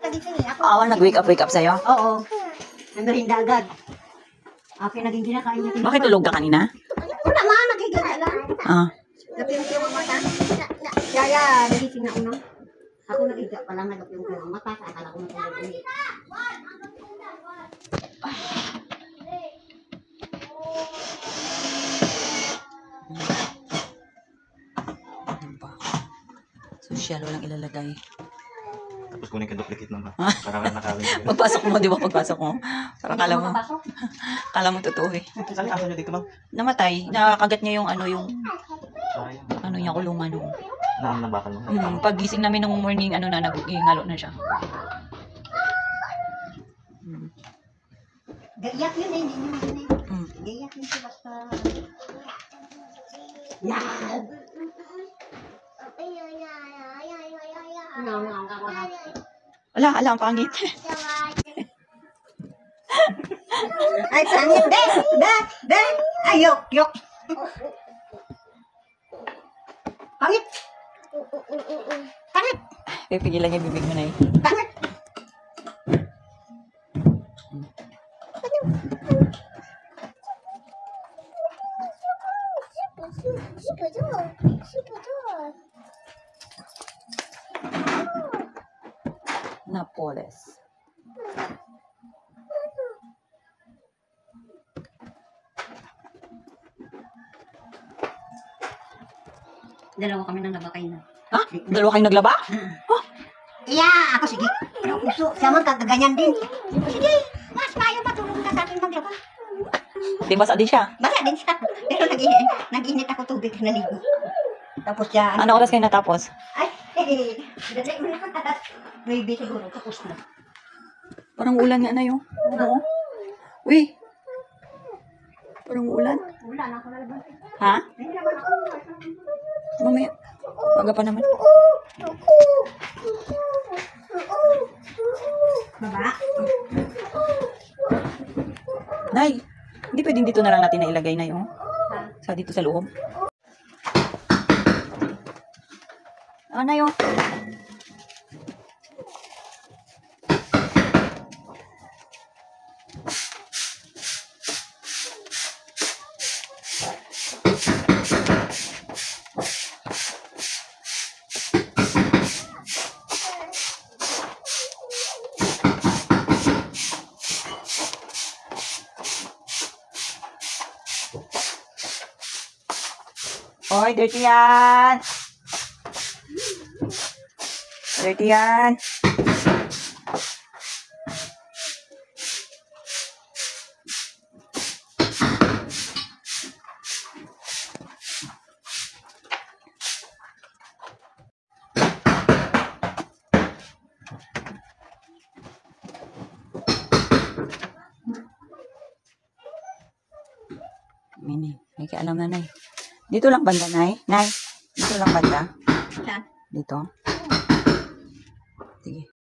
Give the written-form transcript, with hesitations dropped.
kagising eh. Ako. Oo, nag-wake up sa'yo? Oo. Nagmerinda agad. Ako naging kinakain niya. Bakit tulog ka kanina? Wala ma, nagiging lang. Ah. Nagpiyong ang mata. Kaya, nagising na uno. Ako nagiga pa lang, nagpiyong ang mata. Akala ko matulog ulit. Social, walang ilalagay. Tapos kunin ka duplicate naman. Para ka nakawin. Pagpasok mo, di ba? Pagpasok mo. Parang kala mo totoo eh. Saan aso niyo dito, ma'am? Namatay. Nakakagat niya yung niya kulungan. Naan na bakal mo? Pag-gising namin ng morning, nag-ingalo na siya. Gaiyak yun eh, hindi naman yun eh. Gaiyak yun siya basta. Yan! Wala, ang pangit. Ay, pangit! De! Ay, yok! Pangit! Pangit! Pipigilan niya bibig mo na eh. Pangit! Napoles. Dalawa kami nang labakay na. Ha? Dalawa kayong naglaba? Oh. Iya, ako sige. Pero puso, siya man kagaganyan din. Sige, mas mayo matulog na sa akin maglaba. Di ba sa di siya? Baka din siya. Pero nag-init ako tubig na ligo. Tapos siya. Ano oras kayo natapos? Ay, dali mo na. Maybe siguro, tapos na. Parang ulan nga na yun. Oo. Uy. Parang ulan. Ulan ako na naman. Ha? Hindi naman ako. Mamaya. Paga pa naman. Baba. Nay, hindi pwedeng dito na lang natin nailagay na yun. Sa dito sa loob. Ano yun? Oy, dirty yan. Dirty yan. Mini, may kaalam na, Nay. Dito lang banda, Nay. Nay, dito lang banda. Dito. Sige.